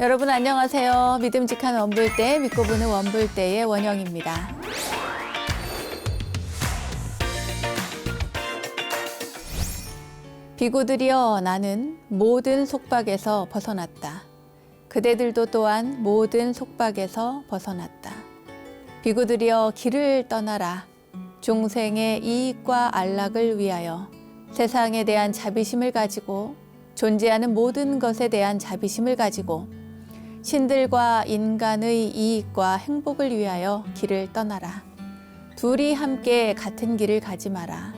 여러분 안녕하세요. 믿음직한 원불대, 믿고 보는 원불대의 원영입니다. 비구들이여 나는 모든 속박에서 벗어났다. 그대들도 또한 모든 속박에서 벗어났다. 비구들이여 길을 떠나라. 중생의 이익과 안락을 위하여 세상에 대한 자비심을 가지고 존재하는 모든 것에 대한 자비심을 가지고 신들과 인간의 이익과 행복을 위하여 길을 떠나라. 둘이 함께 같은 길을 가지 마라.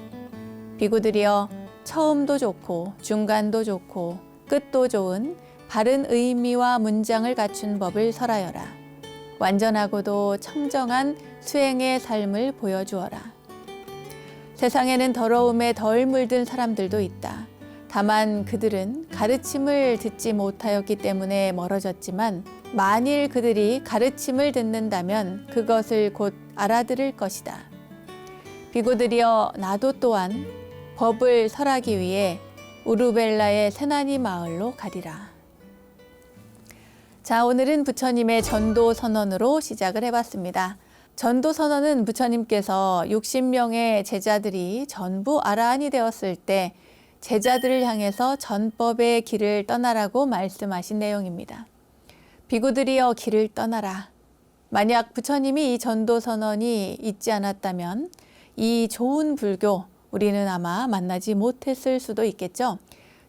비구들이여 처음도 좋고 중간도 좋고 끝도 좋은 바른 의미와 문장을 갖춘 법을 설하여라. 완전하고도 청정한 수행의 삶을 보여주어라. 세상에는 더러움에 덜 물든 사람들도 있다. 다만 그들은 가르침을 듣지 못하였기 때문에 멀어졌지만 만일 그들이 가르침을 듣는다면 그것을 곧 알아들을 것이다. 비구들이여 나도 또한 법을 설하기 위해 우르벨라의 세나니 마을로 가리라. 자, 오늘은 부처님의 전도 선언으로 시작을 해봤습니다. 전도 선언은 부처님께서 60명의 제자들이 전부 아라한이 되었을 때 제자들을 향해서 전법의 길을 떠나라고 말씀하신 내용입니다. 비구들이여 길을 떠나라. 만약 부처님이 이 전도 선언이 있지 않았다면 이 좋은 불교 우리는 아마 만나지 못했을 수도 있겠죠.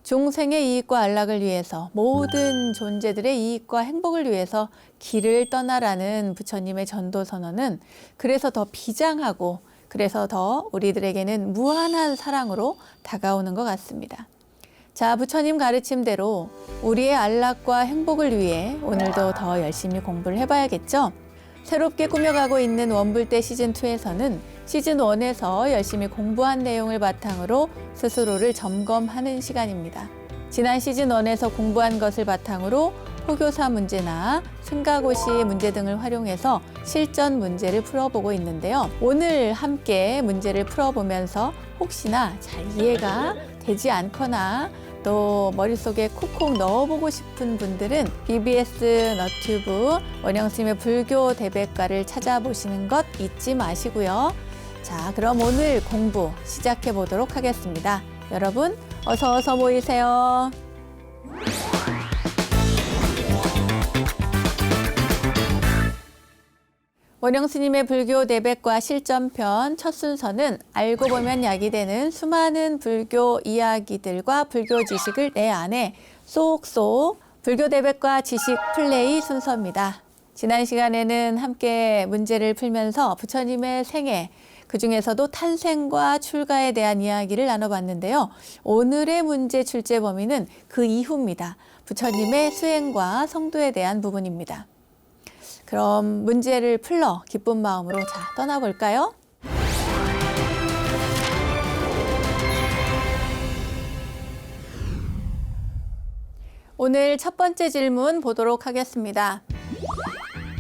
중생의 이익과 안락을 위해서 모든 존재들의 이익과 행복을 위해서 길을 떠나라는 부처님의 전도 선언은 그래서 더 비장하고 그래서 더 우리들에게는 무한한 사랑으로 다가오는 것 같습니다. 자, 부처님 가르침대로 우리의 안락과 행복을 위해 오늘도 더 열심히 공부를 해봐야겠죠? 새롭게 꾸며가고 있는 원불대 시즌2에서는 시즌1에서 열심히 공부한 내용을 바탕으로 스스로를 점검하는 시간입니다. 지난 시즌1에서 공부한 것을 바탕으로 포교사 문제나 승가고시 문제 등을 활용해서 실전 문제를 풀어보고 있는데요. 오늘 함께 문제를 풀어보면서 혹시나 잘 이해가 되지 않거나 또 머릿속에 콕콕 넣어보고 싶은 분들은 BBS 너튜브 원영스님의 불교 대백과를 찾아보시는 것 잊지 마시고요. 자, 그럼 오늘 공부 시작해 보도록 하겠습니다. 여러분 어서 모이세요. 원영스님의 불교 대백과 실전편 첫 순서는 알고 보면 약이 되는 수많은 불교 이야기들과 불교 지식을 내 안에 쏙쏙 불교 대백과 지식 플레이 순서입니다. 지난 시간에는 함께 문제를 풀면서 부처님의 생애, 그 중에서도 탄생과 출가에 대한 이야기를 나눠봤는데요. 오늘의 문제 출제 범위는 그 이후입니다. 부처님의 수행과 성도에 대한 부분입니다. 그럼 문제를 풀러 기쁜 마음으로 떠나볼까요? 오늘 첫 번째 질문 보도록 하겠습니다.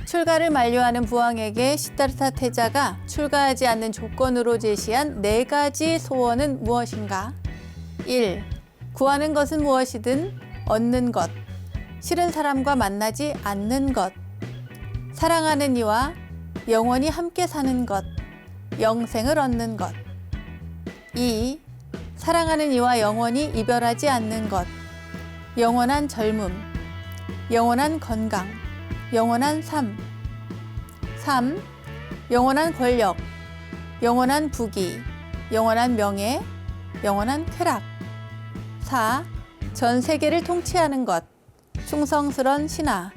출가를 만료하는 부왕에게 시다르타 태자가 출가하지 않는 조건으로 제시한 4가지 소원은 무엇인가? 1. 구하는 것은 무엇이든 얻는 것. 싫은 사람과 만나지 않는 것. 사랑하는 이와 영원히 함께 사는 것, 영생을 얻는 것. 2. 사랑하는 이와 영원히 이별하지 않는 것, 영원한 젊음, 영원한 건강, 영원한 삶. 3. 영원한 권력, 영원한 부귀, 영원한 명예, 영원한 쾌락. 4. 전 세계를 통치하는 것, 충성스런 신하,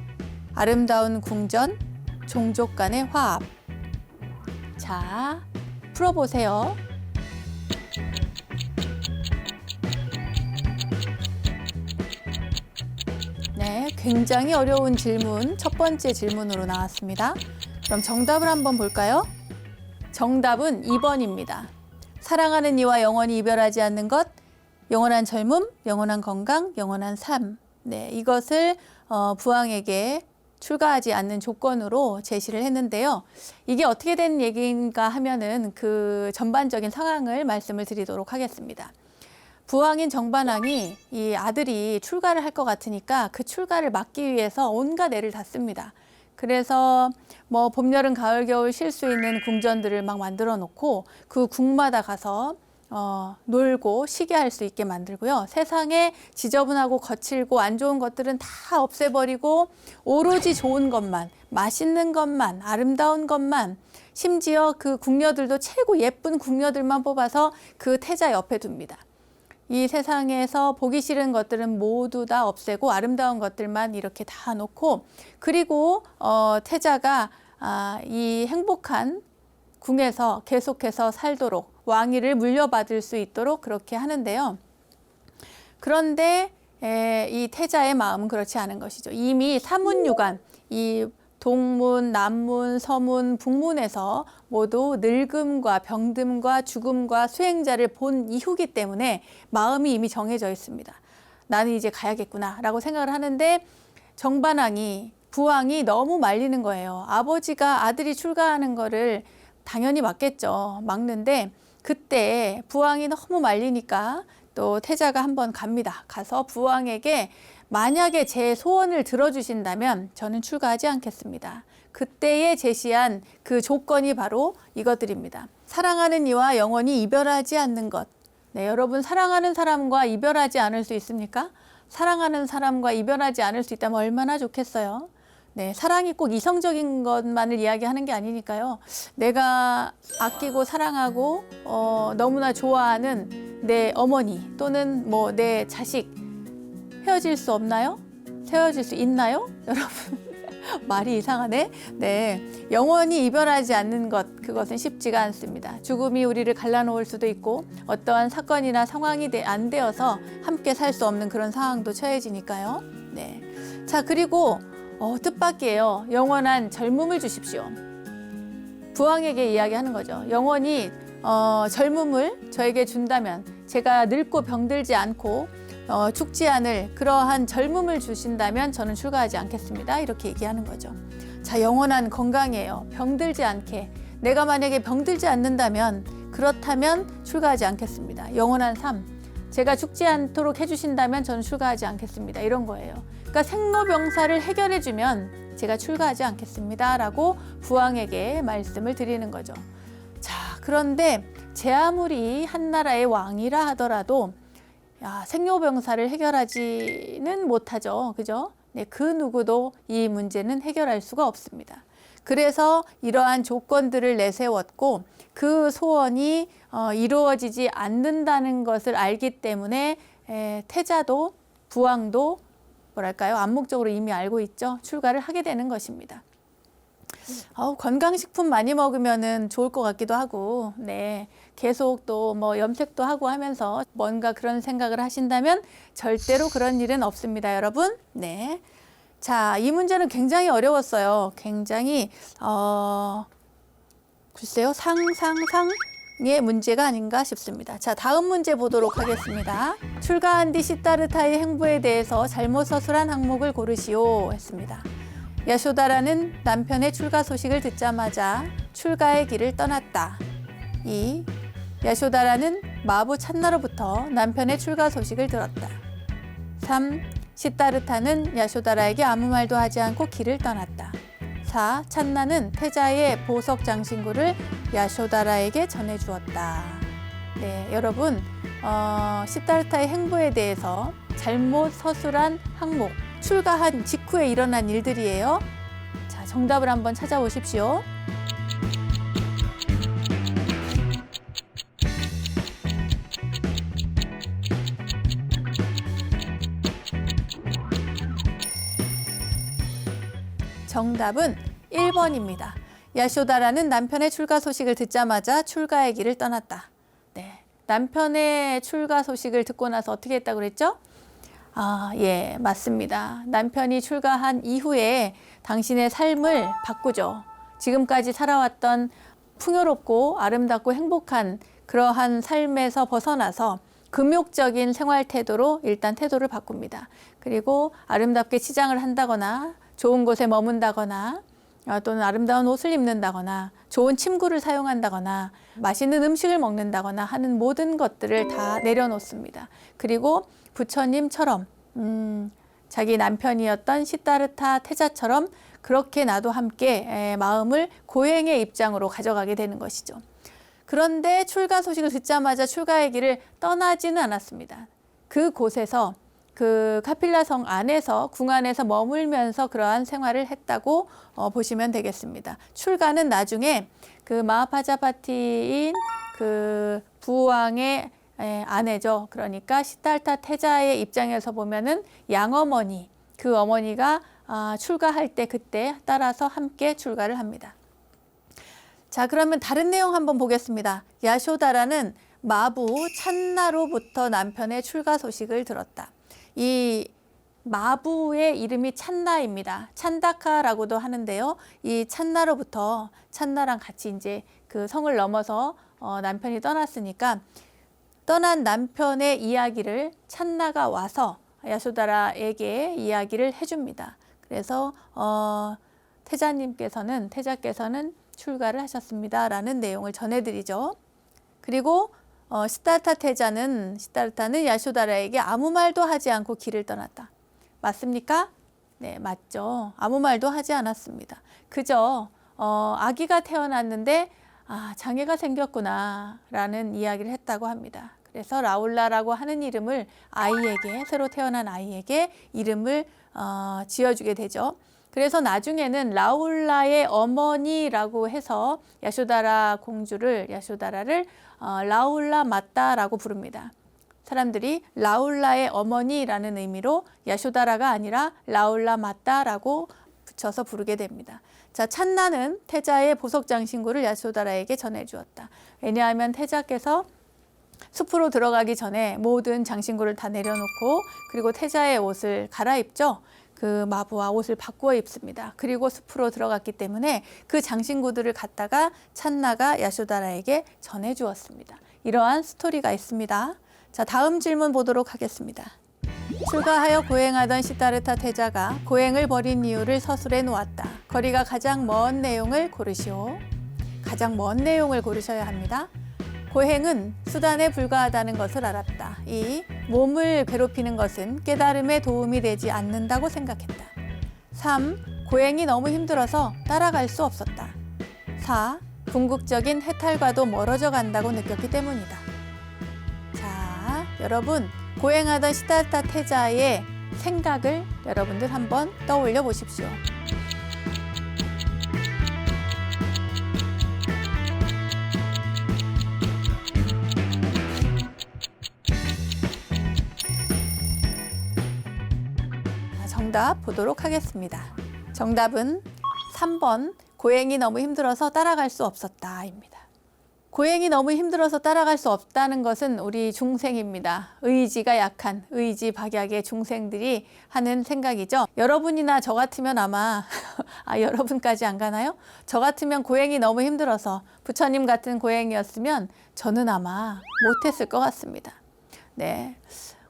아름다운 궁전, 종족 간의 화합. 자, 풀어보세요. 네, 굉장히 어려운 질문, 첫 번째 질문으로 나왔습니다. 그럼 정답을 한번 볼까요? 정답은 2번입니다. 사랑하는 이와 영원히 이별하지 않는 것, 영원한 젊음, 영원한 건강, 영원한 삶. 네, 이것을 부왕에게 출가하지 않는 조건으로 제시를 했는데요. 이게 어떻게 된 얘기인가 하면은 그 전반적인 상황을 말씀을 드리도록 하겠습니다. 부왕인 정반왕이 이 아들이 출가를 할 것 같으니까 그 출가를 막기 위해서 온갖 애를 다 씁니다. 그래서 뭐 봄, 여름, 가을, 겨울 쉴 수 있는 궁전들을 막 만들어 놓고 그 궁마다 가서 놀고 쉬게 할 수 있게 만들고요. 세상에 지저분하고 거칠고 안 좋은 것들은 다 없애버리고 오로지 좋은 것만, 맛있는 것만, 아름다운 것만, 심지어 그 궁녀들도 최고 예쁜 궁녀들만 뽑아서 그 태자 옆에 둡니다. 이 세상에서 보기 싫은 것들은 모두 다 없애고 아름다운 것들만 이렇게 다 놓고, 그리고 태자가 이 행복한 궁에서 계속해서 살도록 왕위를 물려받을 수 있도록 그렇게 하는데요. 그런데 이 태자의 마음은 그렇지 않은 것이죠. 이미 사문유관, 이 동문, 남문, 서문, 북문에서 모두 늙음과 병듦과 죽음과 수행자를 본 이후기 때문에 마음이 이미 정해져 있습니다. 나는 이제 가야겠구나 라고 생각을 하는데, 정반왕이, 부왕이 너무 말리는 거예요. 아버지가 아들이 출가하는 거를 당연히 막겠죠. 막는데 그때 부왕이 너무 말리니까 또 태자가 한번 갑니다. 가서 부왕에게 만약에 제 소원을 들어주신다면 저는 출가하지 않겠습니다. 그때에 제시한 그 조건이 바로 이것들입니다. 사랑하는 이와 영원히 이별하지 않는 것. 네, 여러분 사랑하는 사람과 이별하지 않을 수 있습니까? 사랑하는 사람과 이별하지 않을 수 있다면 얼마나 좋겠어요. 네, 사랑이 꼭 이성적인 것만을 이야기하는 게 아니니까요. 내가 아끼고 사랑하고 너무나 좋아하는 내 어머니 또는 뭐 내 자식 헤어질 수 없나요? 헤어질 수 있나요? 여러분 말이 이상하네. 네, 영원히 이별하지 않는 것, 그것은 쉽지가 않습니다. 죽음이 우리를 갈라놓을 수도 있고 어떠한 사건이나 상황이 안 되어서 함께 살 수 없는 그런 상황도 처해지니까요. 네, 자, 그리고 뜻밖이에요. 영원한 젊음을 주십시오. 부왕에게 이야기하는 거죠. 영원히 젊음을 저에게 준다면, 제가 늙고 병들지 않고 죽지 않을 그러한 젊음을 주신다면 저는 출가하지 않겠습니다. 이렇게 얘기하는 거죠. 자, 영원한 건강이에요. 병들지 않게. 내가 만약에 병들지 않는다면, 그렇다면 출가하지 않겠습니다. 영원한 삶. 제가 죽지 않도록 해주신다면 저는 출가하지 않겠습니다. 이런 거예요. 그러니까 생로병사를 해결해주면 제가 출가하지 않겠습니다. 라고 부왕에게 말씀을 드리는 거죠. 자, 그런데 제 아무리 한 나라의 왕이라 하더라도 생로병사를 해결하지는 못하죠. 그죠? 네, 그 누구도 이 문제는 해결할 수가 없습니다. 그래서 이러한 조건들을 내세웠고 그 소원이 이루어지지 않는다는 것을 알기 때문에 태자도 부왕도 뭐랄까요? 암묵적으로 이미 알고 있죠. 출가를 하게 되는 것입니다. 건강식품 많이 먹으면은 좋을 것 같기도 하고, 네, 계속 또 뭐 염색도 하고 하면서 뭔가 그런 생각을 하신다면 절대로 그런 일은 없습니다, 여러분. 네, 자, 이 문제는 굉장히 어려웠어요. 굉장히 글쎄요, 상의 문제가 아닌가 싶습니다. 자, 다음 문제 보도록 하겠습니다. 출가한 뒤 시다르타의 행보에 대해서 잘못 서술한 항목을 고르시오 했습니다. 야쇼다라는 남편의 출가 소식을 듣자마자 출가의 길을 떠났다. 2. 야쇼다라는 마부 찬나로부터 남편의 출가 소식을 들었다. 3. 시다르타는 야쇼다라에게 아무 말도 하지 않고 길을 떠났다. 4. 찬나는 태자의 보석 장신구를 야쇼다라에게 전해주었다. 네, 여러분, 시다르타의 행보에 대해서 잘못 서술한 항목, 출가한 직후에 일어난 일들이에요. 자, 정답을 한번 찾아보십시오. 정답은 1번입니다. 야쇼다라는 남편의 출가 소식을 듣자마자 출가의 길을 떠났다. 네, 남편의 출가 소식을 듣고 나서 어떻게 했다고 그랬죠? 예, 맞습니다. 남편이 출가한 이후에 당신의 삶을 바꾸죠. 지금까지 살아왔던 풍요롭고 아름답고 행복한 그러한 삶에서 벗어나서 금욕적인 생활 태도로 일단 태도를 바꿉니다. 그리고 아름답게 치장을 한다거나 좋은 곳에 머문다거나 또는 아름다운 옷을 입는다거나 좋은 침구를 사용한다거나 맛있는 음식을 먹는다거나 하는 모든 것들을 다 내려놓습니다. 그리고 부처님처럼 자기 남편이었던 시다르타 태자처럼 그렇게 나도 함께 마음을 고행의 입장으로 가져가게 되는 것이죠. 그런데 출가 소식을 듣자마자 출가의 길을 떠나지는 않았습니다. 그곳에서 그 카필라 성 안에서 궁 안에서 머물면서 그러한 생활을 했다고 보시면 되겠습니다. 출가는 나중에 그 마하파자파티인 그 부왕의 아내죠. 그러니까 시달타 태자의 입장에서 보면은 양어머니, 그 어머니가 출가할 때 그때 따라서 함께 출가를 합니다. 자, 그러면 다른 내용 한번 보겠습니다. 야쇼다라는 마부 찬나로부터 남편의 출가 소식을 들었다. 이 마부의 이름이 찬나입니다. 찬다카라고도 하는데요. 이 찬나로부터 찬나랑 같이 이제 그 성을 넘어서 남편이 떠났으니까 떠난 남편의 이야기를 찬나가 와서 야쇼다라에게 이야기를 해줍니다. 그래서 태자께서는 출가를 하셨습니다라는 내용을 전해드리죠. 그리고 시다르타는 야쇼다라에게 아무 말도 하지 않고 길을 떠났다. 맞습니까? 네, 맞죠. 아무 말도 하지 않았습니다. 그저 아기가 태어났는데 장애가 생겼구나 라는 이야기를 했다고 합니다. 그래서 라울라라고 하는 이름을 새로 태어난 아이에게 이름을 지어주게 되죠. 그래서 나중에는 라울라의 어머니라고 해서 야쇼다라를 라울라 마따라고 부릅니다. 사람들이 라울라의 어머니라는 의미로 야쇼다라가 아니라 라울라 마따라고 붙여서 부르게 됩니다. 자, 찬나는 태자의 보석 장신구를 야쇼다라에게 전해주었다. 왜냐하면 태자께서 숲으로 들어가기 전에 모든 장신구를 다 내려놓고 그리고 태자의 옷을 갈아입죠. 그 마부와 옷을 바꾸어 입습니다. 그리고 숲으로 들어갔기 때문에 그 장신구들을 갖다가 찬나가 야쇼다라에게 전해주었습니다. 이러한 스토리가 있습니다. 자, 다음 질문 보도록 하겠습니다. 출가하여 고행하던 시다르타 태자가 고행을 버린 이유를 서술해 놓았다. 거리가 가장 먼 내용을 고르시오. 가장 먼 내용을 고르셔야 합니다. 고행은 수단에 불과하다는 것을 알았다. 2. 몸을 괴롭히는 것은 깨달음에 도움이 되지 않는다고 생각했다. 3. 고행이 너무 힘들어서 따라갈 수 없었다. 4. 궁극적인 해탈과도 멀어져 간다고 느꼈기 때문이다. 자, 여러분 고행하던 시다르타 태자의 생각을 여러분들 한번 떠올려 보십시오. 정답 보도록 하겠습니다. 정답은 3번 고행이 너무 힘들어서 따라갈 수 없었다입니다. 고행이 너무 힘들어서 따라갈 수 없다는 것은 우리 중생입니다. 의지가 약한 의지박약의 중생들이 하는 생각이죠. 여러분이나 저 같으면 아마 여러분까지 안 가나요? 저 같으면 고행이 너무 힘들어서 부처님 같은 고행이었으면 저는 아마 못했을 것 같습니다. 네,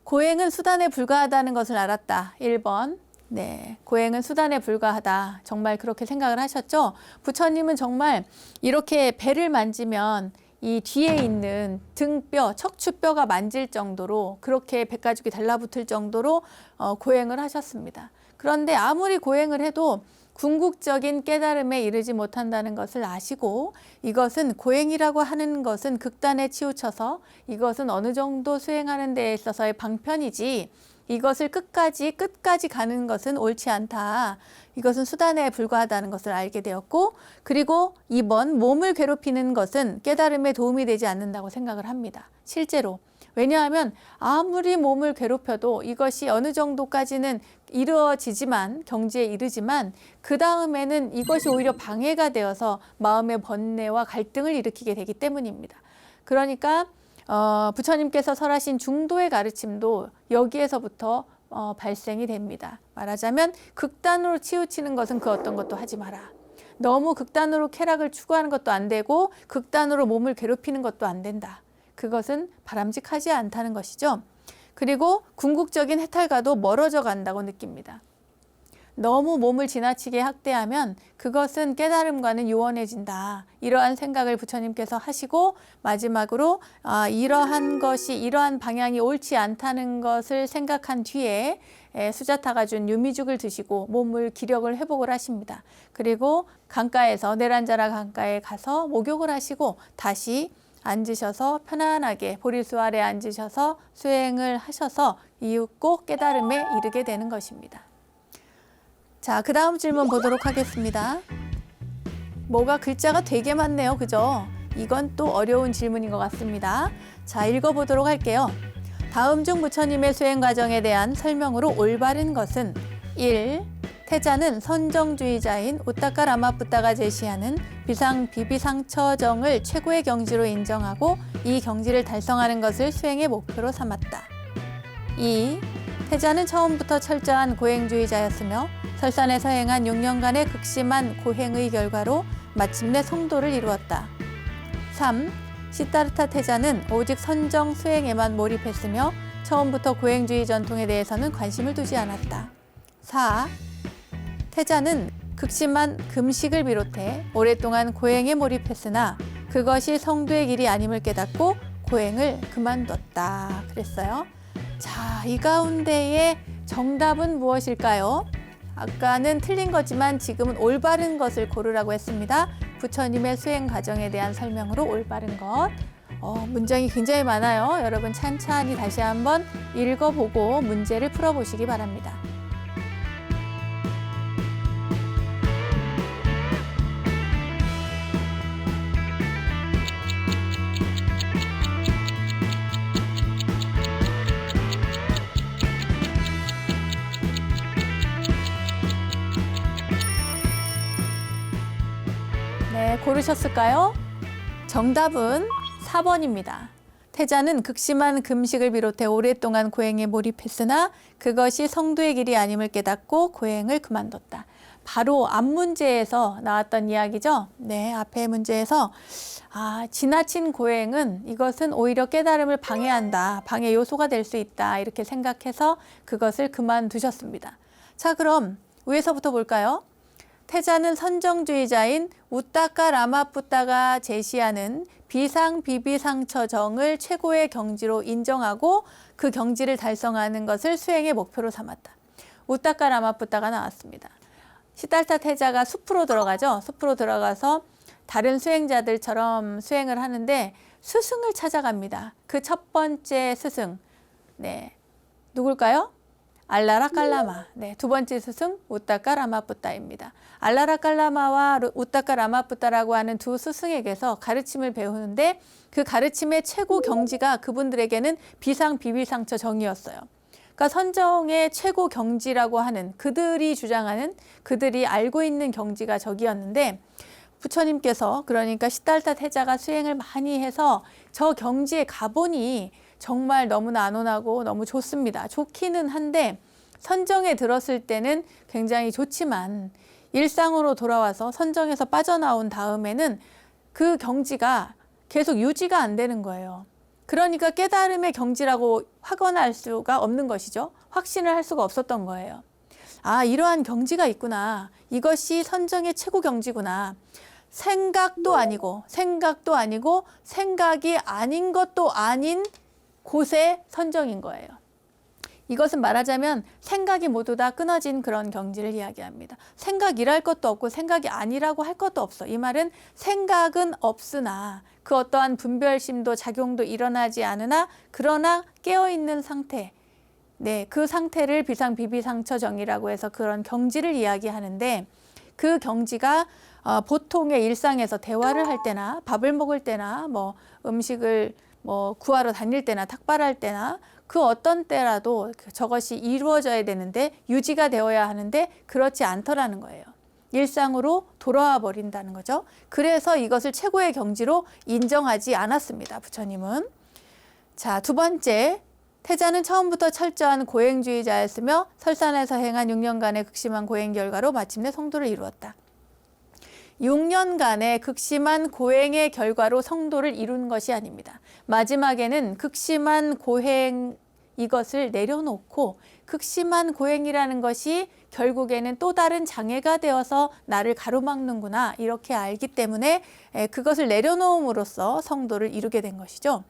고행은 수단에 불과하다는 것을 알았다. 1번. 네, 고행은 수단에 불과하다. 정말 그렇게 생각을 하셨죠? 부처님은 정말 이렇게 배를 만지면 이 뒤에 있는 등뼈, 척추뼈가 만질 정도로 그렇게 배가죽이 달라붙을 정도로 고행을 하셨습니다. 그런데 아무리 고행을 해도 궁극적인 깨달음에 이르지 못한다는 것을 아시고 이것은 고행이라고 하는 것은 극단에 치우쳐서 이것은 어느 정도 수행하는 데에 있어서의 방편이지 이것을 끝까지 가는 것은 옳지 않다. 이것은 수단에 불과하다는 것을 알게 되었고 그리고 2번 몸을 괴롭히는 것은 깨달음에 도움이 되지 않는다고 생각을 합니다. 실제로. 왜냐하면 아무리 몸을 괴롭혀도 이것이 어느 정도까지는 이루어지지만 경지에 이르지만 그 다음에는 이것이 오히려 방해가 되어서 마음의 번뇌와 갈등을 일으키게 되기 때문입니다. 그러니까 부처님께서 설하신 중도의 가르침도 여기에서부터 발생이 됩니다. 말하자면 극단으로 치우치는 것은 그 어떤 것도 하지 마라. 너무 극단으로 쾌락을 추구하는 것도 안 되고 극단으로 몸을 괴롭히는 것도 안 된다. 그것은 바람직하지 않다는 것이죠. 그리고 궁극적인 해탈과도 멀어져 간다고 느낍니다. 너무 몸을 지나치게 학대하면 그것은 깨달음과는 요원해진다. 이러한 생각을 부처님께서 하시고 마지막으로 이러한 방향이 옳지 않다는 것을 생각한 뒤에 수자타가 준 유미죽을 드시고 몸을 기력을 회복을 하십니다. 그리고 강가에서 내란자라 강가에 가서 목욕을 하시고 다시 앉으셔서 편안하게 보리수 아래 앉으셔서 수행을 하셔서 이윽고 깨달음에 이르게 되는 것입니다. 자, 그 다음 질문 보도록 하겠습니다. 뭐가 글자가 되게 많네요. 그죠? 이건 또 어려운 질문인 것 같습니다. 자, 읽어보도록 할게요. 다음 중 부처님의 수행 과정에 대한 설명으로 올바른 것은 1. 태자는 선정주의자인 우따까 라마푸따가 제시하는 비비상처정을 최고의 경지로 인정하고 이 경지를 달성하는 것을 수행의 목표로 삼았다. 2. 태자는 처음부터 철저한 고행주의자였으며 설산에서 행한 6년간의 극심한 고행의 결과로 마침내 성도를 이루었다. 3. 시타르타 태자는 오직 선정 수행에만 몰입했으며 처음부터 고행주의 전통에 대해서는 관심을 두지 않았다. 4. 태자는 극심한 금식을 비롯해 오랫동안 고행에 몰입했으나 그것이 성도의 길이 아님을 깨닫고 고행을 그만뒀다. 그랬어요. 자, 이 가운데의 정답은 무엇일까요? 아까는 틀린 거지만 지금은 올바른 것을 고르라고 했습니다. 부처님의 수행 과정에 대한 설명으로 올바른 것. 문장이 굉장히 많아요. 여러분 찬찬히 다시 한번 읽어보고 문제를 풀어보시기 바랍니다. 네, 고르셨을까요? 정답은 4번입니다. 태자는 극심한 금식을 비롯해 오랫동안 고행에 몰입했으나 그것이 성도의 길이 아님을 깨닫고 고행을 그만뒀다. 바로 앞 문제에서 나왔던 이야기죠. 네, 앞의 문제에서 지나친 고행은 이것은 오히려 깨달음을 방해한다. 방해 요소가 될 수 있다. 이렇게 생각해서 그것을 그만두셨습니다. 자, 그럼 위에서부터 볼까요? 태자는 선정주의자인 우따까 라마푸따가 제시하는 비비상처정을 최고의 경지로 인정하고 그 경지를 달성하는 것을 수행의 목표로 삼았다. 우따까 라마푸따가 나왔습니다. 시달타 태자가 숲으로 들어가죠. 숲으로 들어가서 다른 수행자들처럼 수행을 하는데 스승을 찾아갑니다. 그 첫 번째 스승, 네, 누굴까요? 알라라 깔라마. 네, 두 번째 스승 우따까 라마푸따입니다. 알라라 깔라마와 우따까 라마푸따라고 하는 두 스승에게서 가르침을 배우는데 그 가르침의 최고 경지가 그분들에게는 비비상처 정이었어요. 그러니까 선정의 최고 경지라고 하는 그들이 주장하는 그들이 알고 있는 경지가 저기였는데 부처님께서 그러니까 시달타 태자가 수행을 많이 해서 저 경지에 가보니 정말 너무나 안온하고 너무 좋습니다. 좋기는 한데 선정에 들었을 때는 굉장히 좋지만 일상으로 돌아와서 선정에서 빠져나온 다음에는 그 경지가 계속 유지가 안 되는 거예요. 그러니까 깨달음의 경지라고 확언할 수가 없는 것이죠. 확신을 할 수가 없었던 거예요. 이러한 경지가 있구나. 이것이 선정의 최고 경지구나. 생각도 아니고 생각이 아닌 것도 아닌 곳의 선정인 거예요. 이것은 말하자면 생각이 모두 다 끊어진 그런 경지를 이야기합니다. 생각이랄 것도 없고 생각이 아니라고 할 것도 없어. 이 말은 생각은 없으나 그 어떠한 분별심도 작용도 일어나지 않으나 그러나 깨어있는 상태, 네, 그 상태를 비비상처정이라고 해서 그런 경지를 이야기하는데 그 경지가 보통의 일상에서 대화를 할 때나 밥을 먹을 때나 음식을 구하러 다닐 때나 탁발할 때나 그 어떤 때라도 저것이 이루어져야 되는데 유지가 되어야 하는데 그렇지 않더라는 거예요. 일상으로 돌아와 버린다는 거죠. 그래서 이것을 최고의 경지로 인정하지 않았습니다. 부처님은. 자, 두 번째, 태자는 처음부터 철저한 고행주의자였으며 설산에서 행한 6년간의 극심한 고행 결과로 마침내 성도를 이루었다. 6년간의 극심한 고행의 결과로 성도를 이룬 것이 아닙니다. 마지막에는 극심한 고행이 이것을 내려놓고 극심한 고행이라는 것이 결국에는 또 다른 장애가 되어서 나를 가로막는구나 이렇게 알기 때문에 그것을 내려놓음으로써 성도를 이루게 된 것이죠.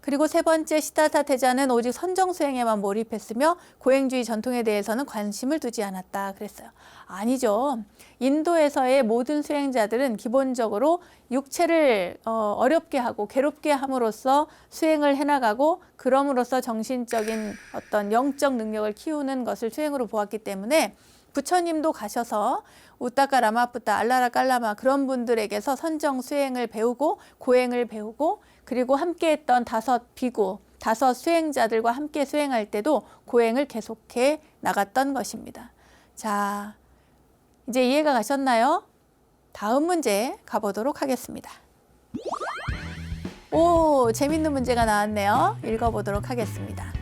그리고 세 번째, 시다타 태자는 오직 선정 수행에만 몰입했으며 고행주의 전통에 대해서는 관심을 두지 않았다 그랬어요. 아니죠. 인도에서의 모든 수행자들은 기본적으로 육체를 어렵게 하고 괴롭게 함으로써 수행을 해나가고 그럼으로써 정신적인 어떤 영적 능력을 키우는 것을 수행으로 보았기 때문에 부처님도 가셔서 우따까 라마푸타 알라라 깔라마 그런 분들에게서 선정 수행을 배우고 고행을 배우고 그리고 함께했던 5 비구, 5 수행자들과 함께 수행할 때도 고행을 계속해 나갔던 것입니다. 자, 이제 이해가 가셨나요? 다음 문제 가보도록 하겠습니다. 오, 재밌는 문제가 나왔네요. 읽어보도록 하겠습니다.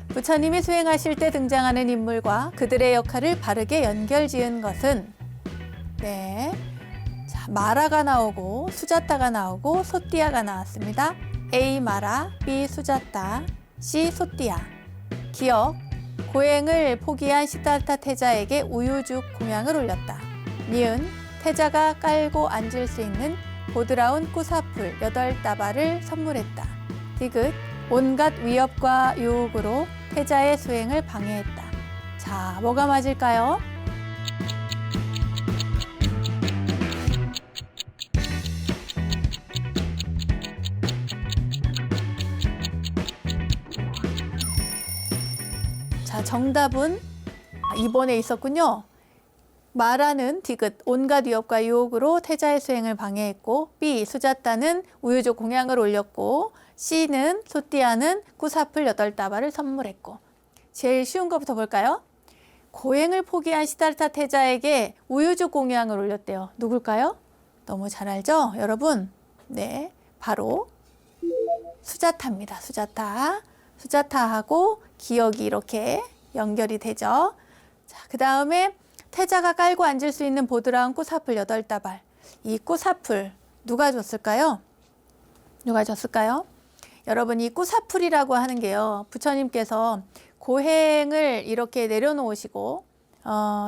부처님이 수행하실 때 등장하는 인물과 그들의 역할을 바르게 연결지은 것은 자, 마라가 나오고 수자타가 나오고 소띠아가 나왔습니다. A. 마라, B. 수자타, C. 소띠아. 기억, 고행을 포기한 시달타 태자에게 우유죽 공양을 올렸다. 니은, 태자가 깔고 앉을 수 있는 보드라운 꾸사풀 8다발을 선물했다. 디귿, 온갖 위협과 유혹으로 태자의 수행을 방해했다. 자, 뭐가 맞을까요? 자, 정답은 2번에 있었군요. 마라는 디귿, 온갖 위협과 유혹으로 태자의 수행을 방해했고, B. 수자타는 우유죽 공양을 올렸고, C는 소띠아는 꾸사풀 8다발을 선물했고. 제일 쉬운 것부터 볼까요? 고행을 포기한 시달타 태자에게 우유죽 공양을 올렸대요. 누굴까요? 너무 잘 알죠? 여러분, 네, 바로 수자타입니다. 수자타. 수자타하고 기억이 이렇게 연결이 되죠. 자, 그 다음에 태자가 깔고 앉을 수 있는 보드라운 꾸사풀 8다발. 이 꾸사풀 누가 줬을까요? 누가 줬을까요? 여러분, 이 꾸사풀이라고 하는 게요, 부처님께서 고행을 이렇게 내려놓으시고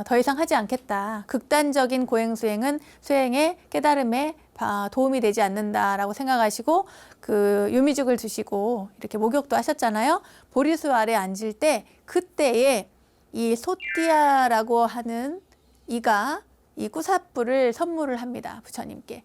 더 이상 하지 않겠다. 극단적인 고행 수행은 수행에 깨달음에 도움이 되지 않는다라고 생각하시고 그 유미죽을 두시고 이렇게 목욕도 하셨잖아요. 보리수 아래 앉을 때 그때에 이 소띠아라고 하는 이가 이 꾸사풀을 선물을 합니다. 부처님께.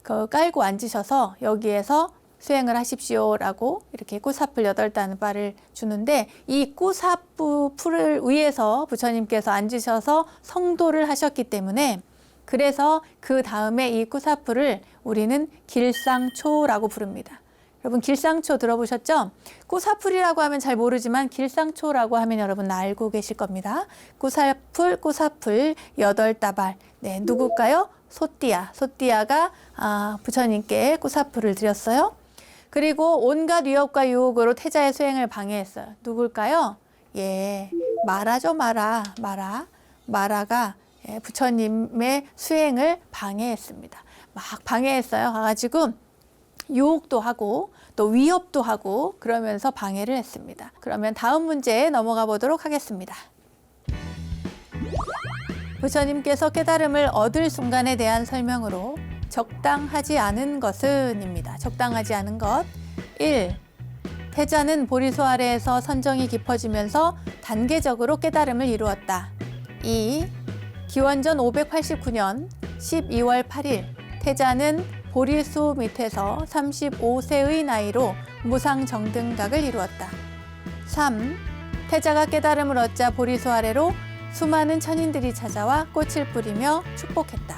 그 깔고 앉으셔서 여기에서 수행을 하십시오라고 이렇게 꾸사풀 8다발을 주는데 이 꾸사풀을 위해서 부처님께서 앉으셔서 성도를 하셨기 때문에 그래서 그 다음에 이 꾸사풀을 우리는 길상초라고 부릅니다. 여러분, 길상초 들어보셨죠? 꾸사풀이라고 하면 잘 모르지만 길상초라고 하면 여러분 알고 계실 겁니다. 꾸사풀 8다발. 네, 누굴까요? 소띠아. 소띠아가 부처님께 꾸사풀을 드렸어요. 그리고 온갖 위협과 유혹으로 태자의 수행을 방해했어요. 누굴까요? 예, 마라죠, 마라. 마라가 부처님의 수행을 방해했습니다. 막 방해했어요. 가가지고 유혹도 하고 또 위협도 하고 그러면서 방해를 했습니다. 그러면 다음 문제에 넘어가 보도록 하겠습니다. 부처님께서 깨달음을 얻을 순간에 대한 설명으로 적당하지 않은 것은 입니다. 적당하지 않은 것. 1. 태자는 보리수 아래에서 선정이 깊어지면서 단계적으로 깨달음을 이루었다. 2. 기원전 589년 12월 8일 태자는 보리수 밑에서 35세의 나이로 무상정등각을 이루었다. 3. 태자가 깨달음을 얻자 보리수 아래로 수많은 천인들이 찾아와 꽃을 뿌리며 축복했다.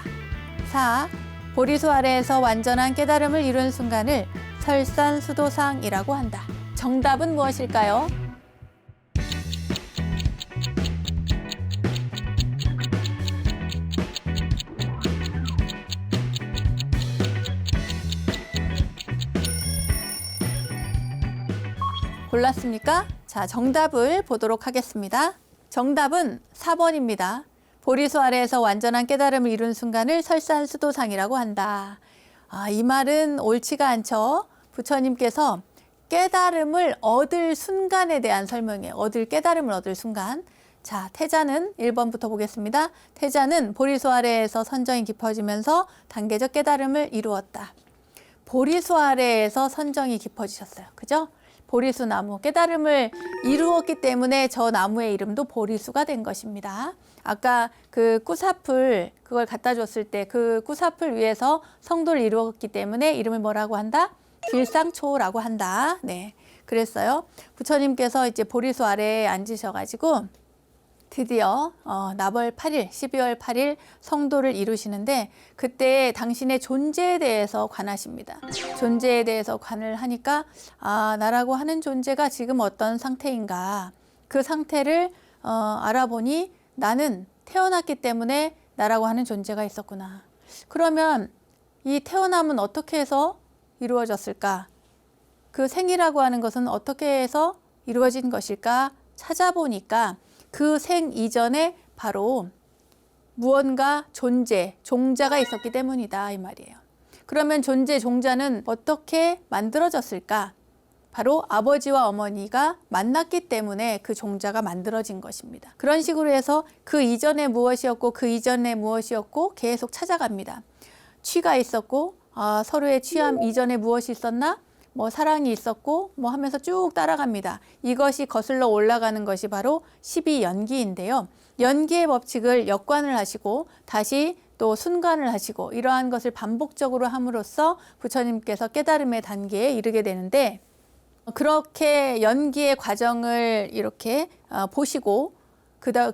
4. 보리수 아래에서 완전한 깨달음을 이룬 순간을 설산수도상이라고 한다. 정답은 무엇일까요? 골랐습니까? 자, 정답을 보도록 하겠습니다. 정답은 4번입니다. 보리수 아래에서 완전한 깨달음을 이룬 순간을 설산수도상이라고 한다. 이 말은 옳지가 않죠. 부처님께서 깨달음을 얻을 순간에 대한 설명이에요. 깨달음을 얻을 순간. 자, 태자는 1번부터 보겠습니다. 태자는 보리수 아래에서 선정이 깊어지면서 단계적 깨달음을 이루었다. 보리수 아래에서 선정이 깊어지셨어요. 그죠? 보리수 나무, 깨달음을 이루었기 때문에 저 나무의 이름도 보리수가 된 것입니다. 아까 그 꾸사풀, 그걸 갖다 줬을 때 그 꾸사풀 위에서 성도를 이루었기 때문에 이름을 뭐라고 한다? 길상초라고 한다. 네, 그랬어요. 부처님께서 이제 보리수 아래에 앉으셔가지고 드디어 나벌 8일, 12월 8일 성도를 이루시는데 그때 당신의 존재에 대해서 관하십니다. 존재에 대해서 관을 하니까 나라고 하는 존재가 지금 어떤 상태인가. 그 상태를 알아보니 나는 태어났기 때문에 나라고 하는 존재가 있었구나. 그러면 이 태어남은 어떻게 해서 이루어졌을까? 그 생이라고 하는 것은 어떻게 해서 이루어진 것일까? 찾아보니까 그 생 이전에 바로 무언가 존재, 종자가 있었기 때문이다 이 말이에요. 그러면 존재, 종자는 어떻게 만들어졌을까? 바로 아버지와 어머니가 만났기 때문에 그 종자가 만들어진 것입니다. 그런 식으로 해서 그 이전에 무엇이었고 그 이전에 무엇이었고 계속 찾아갑니다. 취가 있었고 서로의 취함 이전에 무엇이 있었나? 뭐 사랑이 있었고 뭐 하면서 쭉 따라갑니다. 이것이 거슬러 올라가는 것이 바로 12연기인데요. 연기의 법칙을 역관을 하시고 다시 또 순관을 하시고 이러한 것을 반복적으로 함으로써 부처님께서 깨달음의 단계에 이르게 되는데 그렇게 연기의 과정을 이렇게 보시고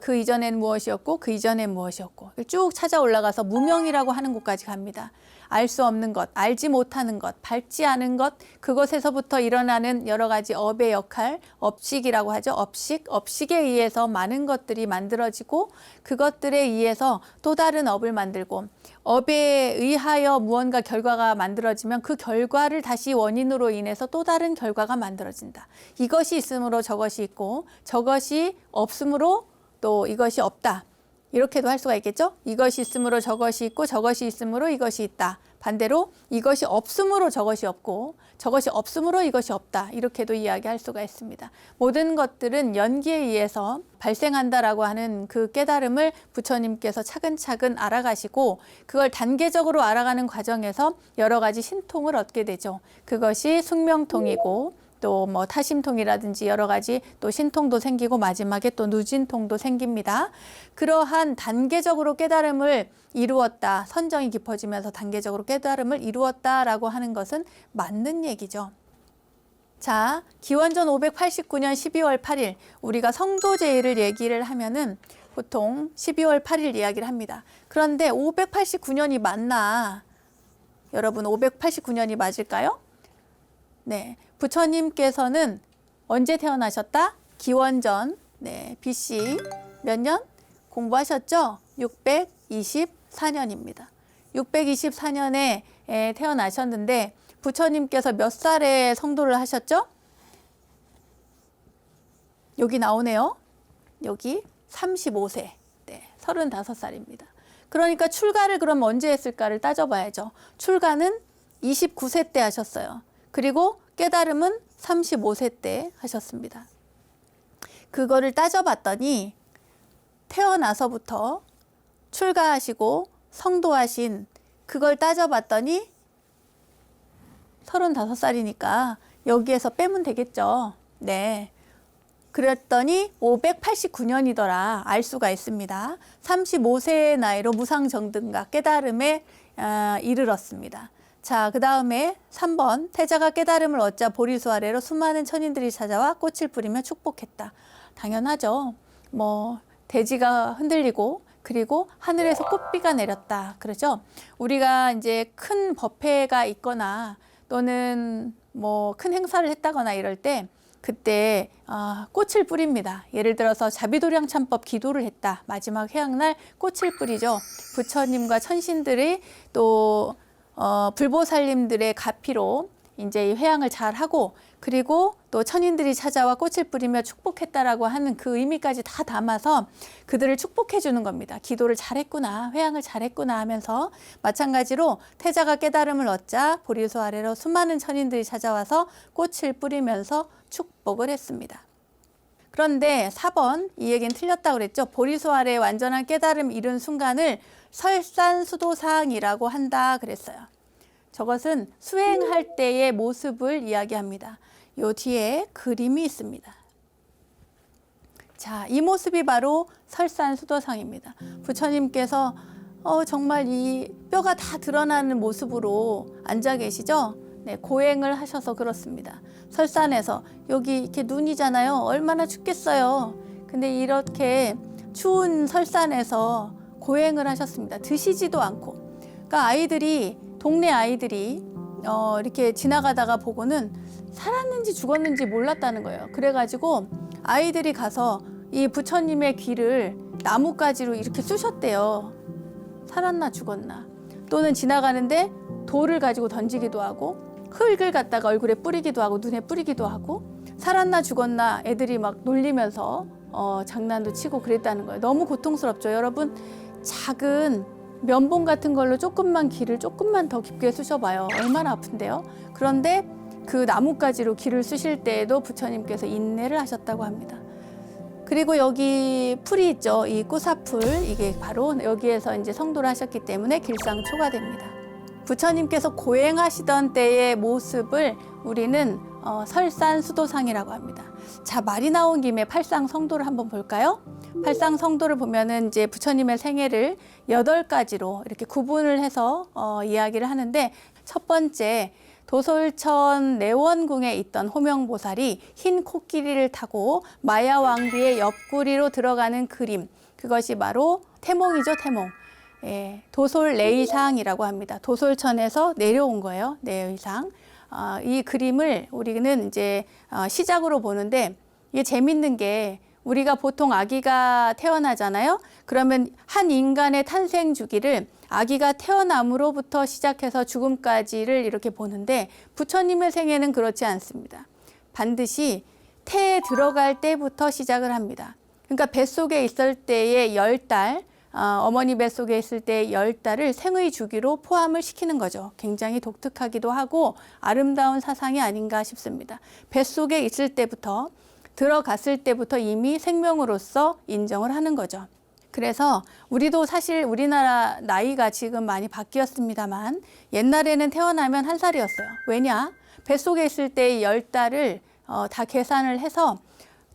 그 이전엔 무엇이었고 그 이전엔 무엇이었고 쭉 찾아 올라가서 무명이라고 하는 곳까지 갑니다. 알 수 없는 것, 알지 못하는 것, 밟지 않은 것, 그것에서부터 일어나는 여러 가지 업의 역할, 업식이라고 하죠. 업식에 의해서 많은 것들이 만들어지고 그것들에 의해서 또 다른 업을 만들고 업에 의하여 무언가 결과가 만들어지면 그 결과를 다시 원인으로 인해서 또 다른 결과가 만들어진다. 이것이 있으므로 저것이 있고 저것이 없으므로 또 이것이 없다. 이렇게도 할 수가 있겠죠? 이것이 있으므로 저것이 있고 저것이 있으므로 이것이 있다. 반대로 이것이 없으므로 저것이 없고 저것이 없으므로 이것이 없다. 이렇게도 이야기할 수가 있습니다. 모든 것들은 연기에 의해서 발생한다라고 하는 그 깨달음을 부처님께서 차근차근 알아가시고 그걸 단계적으로 알아가는 과정에서 여러 가지 신통을 얻게 되죠. 그것이 숙명통이고 또 뭐 타심통이라든지 여러 가지 또 신통도 생기고 마지막에 또 누진통도 생깁니다. 그러한 단계적으로 깨달음을 이루었다. 선정이 깊어지면서 단계적으로 깨달음을 이루었다라고 하는 것은 맞는 얘기죠. 자, 기원전 589년 12월 8일 우리가 성도제의를 얘기를 하면은 보통 12월 8일 이야기를 합니다. 그런데 589년이 맞나? 여러분 589년이 맞을까요? 네, 부처님께서는 언제 태어나셨다? 기원전 BC 몇 년? 공부하셨죠? 624년입니다. 624년에 태어나셨는데 부처님께서 몇 살에 성도를 하셨죠? 여기 나오네요. 여기 35세, 35살입니다. 그러니까 출가를 그럼 언제 했을까를 따져봐야죠. 출가는 29세 때 하셨어요. 그리고 깨달음은 35세 때 하셨습니다. 그거를 따져봤더니 태어나서부터 출가하시고 성도하신 그걸 따져봤더니 35살이니까 여기에서 빼면 되겠죠. 네. 그랬더니 589년이더라 알 수가 있습니다. 35세의 나이로 무상정등과 깨달음에 이르렀습니다. 자, 그 다음에 3번 태자가 깨달음을 얻자 보리수 아래로 수많은 천인들이 찾아와 꽃을 뿌리며 축복했다. 당연하죠. 뭐 대지가 흔들리고 그리고 하늘에서 꽃비가 내렸다. 그러죠. 우리가 이제 큰 법회가 있거나 또는 뭐 큰 행사를 했다거나 이럴 때 그때 꽃을 뿌립니다. 예를 들어서 자비도량참법 기도를 했다. 마지막 해양날 꽃을 뿌리죠. 부처님과 천신들이 또 불보살님들의 가피로 이제 회양을 잘 하고 그리고 또 천인들이 찾아와 꽃을 뿌리며 축복했다라고 하는 그 의미까지 다 담아서 그들을 축복해 주는 겁니다. 기도를 잘했구나, 회양을 잘했구나 하면서 마찬가지로 태자가 깨달음을 얻자 보리수 아래로 수많은 천인들이 찾아와서 꽃을 뿌리면서 축복을 했습니다. 그런데 4번 이 얘기는 틀렸다고 그랬죠. 보리수 아래에 완전한 깨달음 이룬 순간을 설산수도상이라고 한다 그랬어요. 저것은 수행할 때의 모습을 이야기합니다. 요 뒤에 그림이 있습니다. 자, 이 모습이 바로 설산수도상입니다. 부처님께서 정말 이 뼈가 다 드러나는 모습으로 앉아 계시죠? 네, 고행을 하셔서 그렇습니다. 설산에서 여기 이렇게 눈이잖아요. 얼마나 춥겠어요. 근데 이렇게 추운 설산에서 고행을 하셨습니다. 드시지도 않고. 그러니까 동네 아이들이 이렇게 지나가다가 보고는 살았는지 죽었는지 몰랐다는 거예요. 그래가지고 아이들이 가서 이 부처님의 귀를 나뭇가지로 이렇게 쑤셨대요. 살았나 죽었나. 또는 지나가는데 돌을 가지고 던지기도 하고 흙을 갖다가 얼굴에 뿌리기도 하고 눈에 뿌리기도 하고 살았나 죽었나 애들이 막 놀리면서 장난도 치고 그랬다는 거예요. 너무 고통스럽죠. 여러분 작은 면봉 같은 걸로 귀를 조금만 더 깊게 쑤셔봐요. 얼마나 아픈데요. 그런데 그 나뭇가지로 귀를 쑤실 때에도 부처님께서 인내를 하셨다고 합니다. 그리고 여기 풀이 있죠. 이 꾸사풀, 이게 바로 여기에서 이제 성도를 하셨기 때문에 길상초가 됩니다. 부처님께서 고행하시던 때의 모습을 우리는 설산수도상이라고 합니다. 자, 말이 나온 김에 팔상성도를 한번 볼까요? 팔상성도를 보면은 이제 부처님의 생애를 8가지로 이렇게 구분을 해서 이야기를 하는데, 첫 번째 도솔천 내원궁에 있던 호명보살이 흰 코끼리를 타고 마야왕비의 옆구리로 들어가는 그림, 그것이 바로 태몽이죠. 태몽. 예, 도솔내의상이라고 합니다. 도솔천에서 내려온 거예요. 내의상. 이 그림을 우리는 이제 시작으로 보는데, 이게 재밌는 게 우리가 보통 아기가 태어나잖아요. 그러면 한 인간의 탄생 주기를 아기가 태어남으로부터 시작해서 죽음까지를 이렇게 보는데, 부처님의 생애는 그렇지 않습니다. 반드시 태에 들어갈 때부터 시작을 합니다. 그러니까 뱃속에 있을 때의 10달, 어머니 뱃속에 있을 때의 10달을 생의 주기로 포함을 시키는 거죠. 굉장히 독특하기도 하고 아름다운 사상이 아닌가 싶습니다. 뱃속에 있을 때부터, 들어갔을 때부터 이미 생명으로서 인정을 하는 거죠. 그래서 우리도 사실 우리나라 나이가 지금 많이 바뀌었습니다만, 옛날에는 태어나면 1살이었어요. 왜냐? 뱃속에 있을 때의 10달을 다 계산을 해서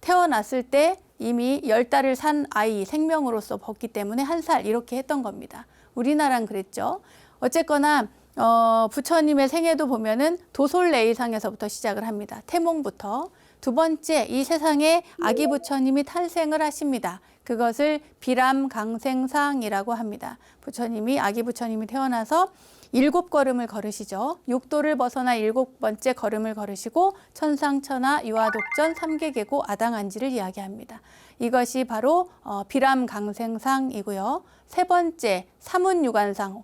태어났을 때 이미 10달을 산 아이, 생명으로서 벗기 때문에 1살 이렇게 했던 겁니다. 우리나라는 그랬죠. 어쨌거나 부처님의 생애도 보면은 도솔내의상에서부터 시작을 합니다. 태몽부터. 두 번째, 이 세상에 아기 부처님이 탄생을 하십니다. 그것을 비람강생상이라고 합니다. 부처님이, 아기 부처님이 태어나서 7걸음을 걸으시죠. 6도를 벗어나 7번째 걸음을 걸으시고 천상천하 유아독전 3계계고 아당한지를 이야기합니다. 이것이 바로 비람강생상이고요. 세 번째, 사문유관상.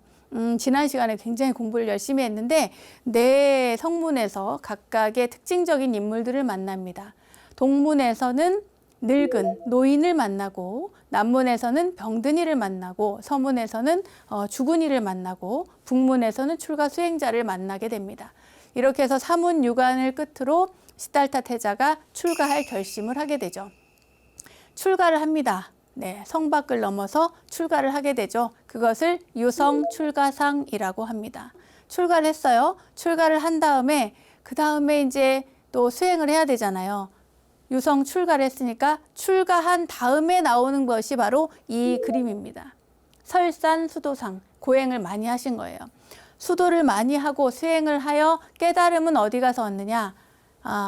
지난 시간에 굉장히 공부를 열심히 했는데, 네 성문에서 각각의 특징적인 인물들을 만납니다. 동문에서는 늙은 노인을 만나고, 남문에서는 병든이를 만나고, 서문에서는 죽은이를 만나고, 북문에서는 출가 수행자를 만나게 됩니다. 이렇게 해서 사문유관을 끝으로 시달타 태자가 출가할 결심을 하게 되죠. 출가를 합니다. 네, 성밖을 넘어서 출가를 하게 되죠. 그것을 유성출가상이라고 합니다. 출가를 했어요. 출가를 한 다음에 그 다음에 이제 또 수행을 해야 되잖아요. 유성 출가를 했으니까 출가한 다음에 나오는 것이 바로 이 그림입니다. 설산수도상, 고행을 많이 하신 거예요. 수도를 많이 하고 수행을 하여 깨달음은 어디 가서 얻느냐?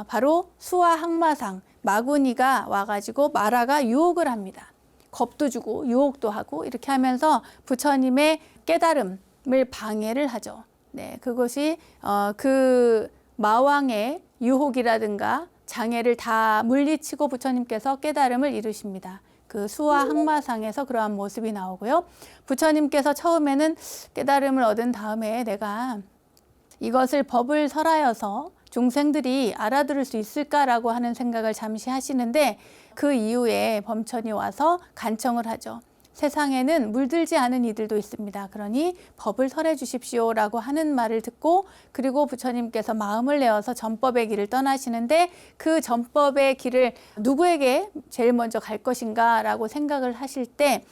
바로 수화항마상, 마구니가 와가지고 마라가 유혹을 합니다. 겁도 주고 유혹도 하고 이렇게 하면서 부처님의 깨달음을 방해를 하죠. 네, 그것이 그 마왕의 유혹이라든가 장애를 다 물리치고 부처님께서 깨달음을 이루십니다. 그 수화 항마상에서 그러한 모습이 나오고요. 부처님께서 처음에는 깨달음을 얻은 다음에 내가 이것을 법을 설하여서 중생들이 알아들을 수 있을까라고 하는 생각을 잠시 하시는데 그 이후에 범천이 와서 간청을 하죠. 세상에는 물들지 않은 이들도 있습니다. 그러니 법을 설해 주십시오라고 하는 말을 듣고 그리고 부처님께서 마음을 내어서 전법의 길을 떠나시는데 그 전법의 길을 누구에게 제일 먼저 갈 것인가라고 생각을 하실 때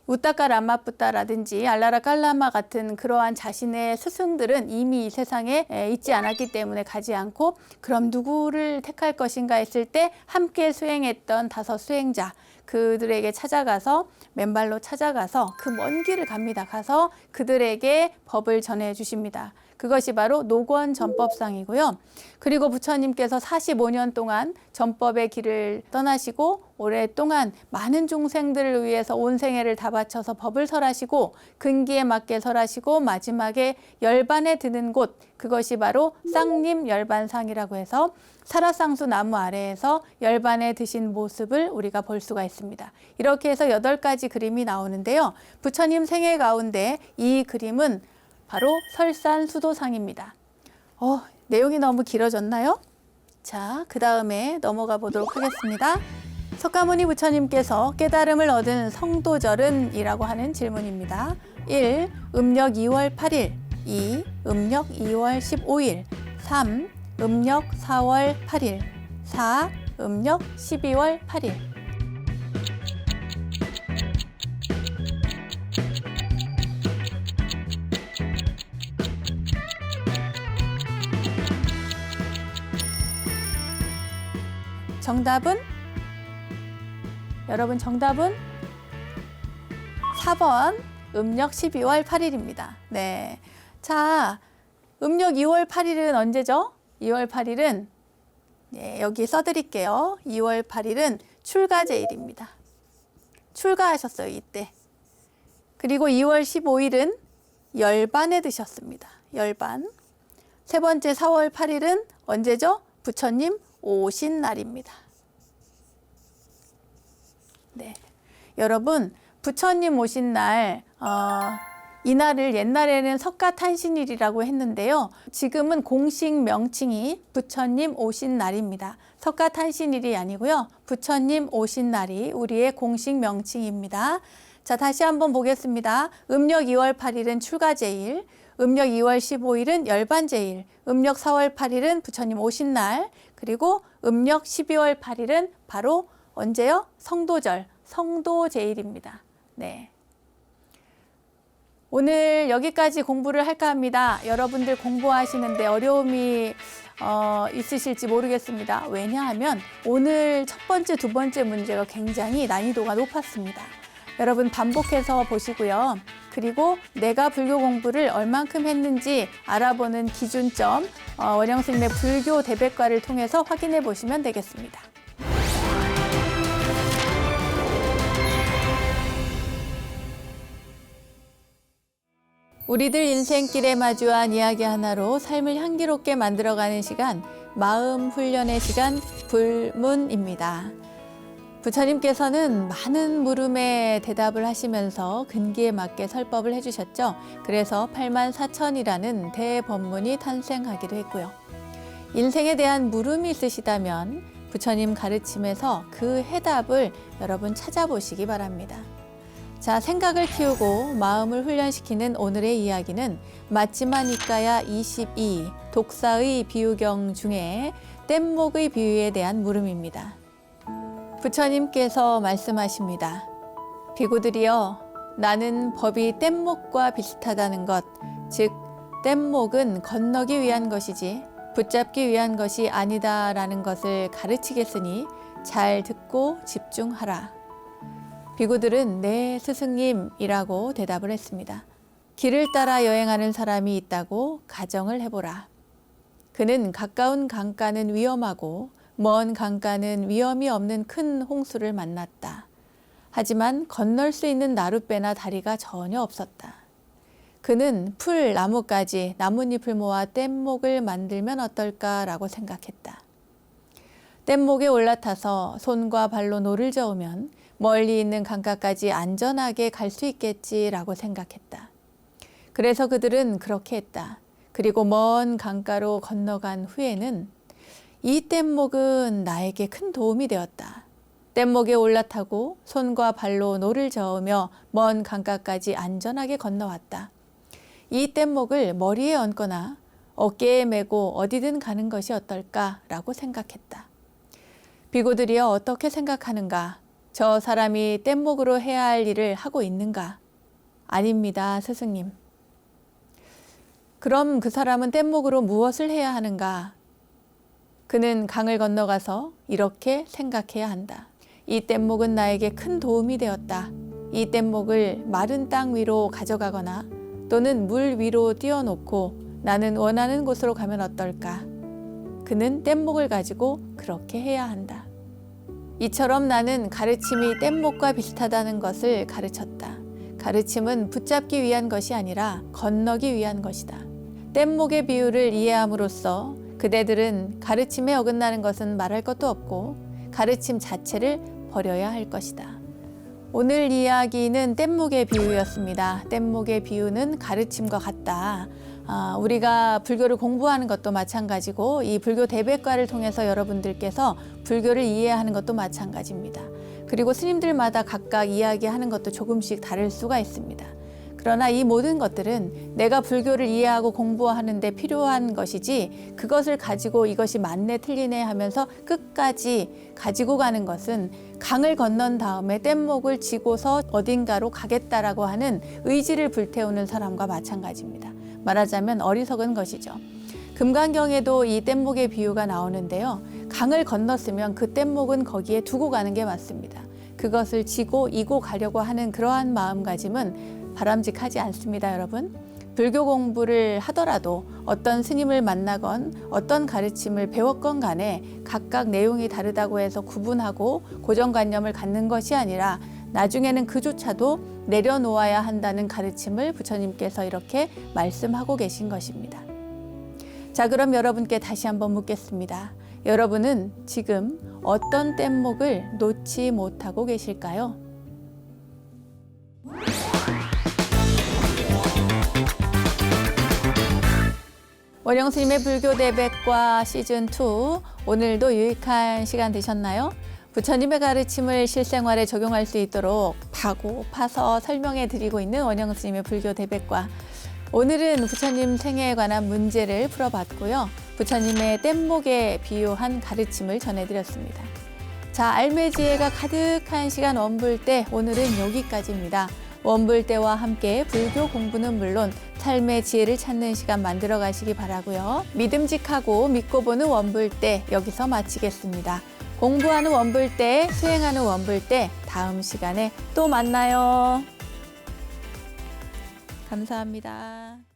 우따까 라마푸따라든지 알라라 깔라마 같은 그러한 자신의 스승들은 이미 이 세상에 있지 않았기 때문에 가지 않고 그럼 누구를 택할 것인가 했을 때 함께 수행했던 5 수행자 그들에게 찾아가서 맨발로 찾아가서 그 먼 길을 갑니다. 가서 그들에게 법을 전해 주십니다. 그것이 바로 노권 전법상이고요. 그리고 부처님께서 45년 동안 전법의 길을 떠나시고 오랫동안 많은 중생들을 위해서 온 생애를 다 바쳐서 법을 설하시고 근기에 맞게 설하시고 마지막에 열반에 드는 곳 그것이 바로 쌍림 열반상이라고 해서 사라상수 나무 아래에서 열반에 드신 모습을 우리가 볼 수가 있습니다. 이렇게 해서 8가지 그림이 나오는데요. 부처님 생애 가운데 이 그림은 바로 설산수도상입니다. 내용이 너무 길어졌나요? 자, 그 다음에 넘어가 보도록 하겠습니다. 석가모니 부처님께서 깨달음을 얻은 성도절은 이라고 하는 질문입니다. 1. 음력 2월 8일 2. 음력 2월 15일 3. 음력 4월 8일 4. 음력 12월 8일 정답은? 여러분 정답은 4번 음력 12월 8일입니다. 네. 자, 음력 2월 8일은 언제죠? 2월 8일은 여기 써드릴게요. 2월 8일은 출가제일입니다. 출가하셨어요, 이때. 그리고 2월 15일은 열반에 드셨습니다. 열반. 세 번째 4월 8일은 언제죠? 부처님 오신 날입니다. 네, 여러분 부처님 오신 날 이날을 옛날에는 석가탄신일이라고 했는데요. 지금은 공식 명칭이 부처님 오신 날입니다. 석가탄신일이 아니고요. 부처님 오신 날이 우리의 공식 명칭입니다. 자, 다시 한번 보겠습니다. 음력 2월 8일은 출가제일, 음력 2월 15일은 열반제일, 음력 4월 8일은 부처님 오신 날, 그리고 음력 12월 8일은 바로 언제요? 성도절, 성도제일입니다. 네. 오늘 여기까지 공부를 할까 합니다. 여러분들 공부하시는데 어려움이 있으실지 모르겠습니다. 왜냐하면 오늘 첫 번째, 두 번째 문제가 굉장히 난이도가 높았습니다. 여러분 반복해서 보시고요. 그리고 내가 불교 공부를 얼만큼 했는지 알아보는 기준점 원영 스님의 불교 대백과를 통해서 확인해 보시면 되겠습니다. 우리들 인생길에 마주한 이야기 하나로 삶을 향기롭게 만들어가는 시간, 마음 훈련의 시간 불문입니다. 부처님께서는 많은 물음에 대답을 하시면서 근기에 맞게 설법을 해주셨죠. 그래서 84,000이라는 대법문이 탄생하기도 했고요. 인생에 대한 물음이 있으시다면 부처님 가르침에서 그 해답을 여러분 찾아보시기 바랍니다. 자, 생각을 키우고 마음을 훈련시키는 오늘의 이야기는 맞지마니까야 22 독사의 비유경 중에 뗏목의 비유에 대한 물음입니다. 부처님께서 말씀하십니다. 비구들이여, 나는 법이 뗏목과 비슷하다는 것, 즉 뗏목은 건너기 위한 것이지 붙잡기 위한 것이 아니다라는 것을 가르치겠으니 잘 듣고 집중하라. 비구들은 네 스승님이라고 대답을 했습니다. 길을 따라 여행하는 사람이 있다고 가정을 해보라. 그는 가까운 강가는 위험하고 먼 강가는 위험이 없는 큰 홍수를 만났다. 하지만 건널 수 있는 나룻배나 다리가 전혀 없었다. 그는 풀, 나뭇가지, 나뭇잎을 모아 뗏목을 만들면 어떨까라고 생각했다. 뗏목에 올라타서 손과 발로 노를 저으면 멀리 있는 강가까지 안전하게 갈 수 있겠지라고 생각했다. 그래서 그들은 그렇게 했다. 그리고 먼 강가로 건너간 후에는 이 뗏목은 나에게 큰 도움이 되었다. 뗏목에 올라타고 손과 발로 노를 저으며 먼 강가까지 안전하게 건너왔다. 이 뗏목을 머리에 얹거나 어깨에 메고 어디든 가는 것이 어떨까라고 생각했다. 비구들이여 어떻게 생각하는가? 저 사람이 뗏목으로 해야 할 일을 하고 있는가? 아닙니다, 스승님. 그럼 그 사람은 뗏목으로 무엇을 해야 하는가? 그는 강을 건너가서 이렇게 생각해야 한다. 이 뗏목은 나에게 큰 도움이 되었다. 이 뗏목을 마른 땅 위로 가져가거나 또는 물 위로 띄워놓고 나는 원하는 곳으로 가면 어떨까? 그는 뗏목을 가지고 그렇게 해야 한다. 이처럼 나는 가르침이 뗏목과 비슷하다는 것을 가르쳤다. 가르침은 붙잡기 위한 것이 아니라 건너기 위한 것이다. 뗏목의 비유를 이해함으로써 그대들은 가르침에 어긋나는 것은 말할 것도 없고 가르침 자체를 버려야 할 것이다. 오늘 이야기는 뗏목의 비유였습니다. 뗏목의 비유는 가르침과 같다. 우리가 불교를 공부하는 것도 마찬가지고 이 불교 대백과를 통해서 여러분들께서 불교를 이해하는 것도 마찬가지입니다. 그리고 스님들마다 각각 이야기하는 것도 조금씩 다를 수가 있습니다. 그러나 이 모든 것들은 내가 불교를 이해하고 공부하는 데 필요한 것이지 그것을 가지고 이것이 맞네 틀리네 하면서 끝까지 가지고 가는 것은 강을 건넌 다음에 뗏목을 지고서 어딘가로 가겠다라고 하는 의지를 불태우는 사람과 마찬가지입니다. 말하자면 어리석은 것이죠. 금강경에도 이 뗏목의 비유가 나오는데요. 강을 건넜으면 그 뗏목은 거기에 두고 가는 게 맞습니다. 그것을 지고 이고 가려고 하는 그러한 마음가짐은 바람직하지 않습니다, 여러분. 불교 공부를 하더라도 어떤 스님을 만나건 어떤 가르침을 배웠건 간에 각각 내용이 다르다고 해서 구분하고 고정관념을 갖는 것이 아니라 나중에는 그조차도 내려놓아야 한다는 가르침을 부처님께서 이렇게 말씀하고 계신 것입니다. 자, 그럼 여러분께 다시 한번 묻겠습니다. 여러분은 지금 어떤 뗏목을 놓지 못하고 계실까요? 원영스님의 불교대백과 시즌2 오늘도 유익한 시간 되셨나요? 부처님의 가르침을 실생활에 적용할 수 있도록 파고 파서 설명해 드리고 있는 원영스님의 불교대백과 오늘은 부처님 생애에 관한 문제를 풀어봤고요. 부처님의 뗏목에 비유한 가르침을 전해드렸습니다. 자, 알매지혜가 가득한 시간 원불대 오늘은 여기까지입니다. 원불대와 함께 불교 공부는 물론 삶의 지혜를 찾는 시간 만들어 가시기 바라고요. 믿음직하고 믿고 보는 원불대 여기서 마치겠습니다. 공부하는 원불대, 수행하는 원불대 다음 시간에 또 만나요. 감사합니다.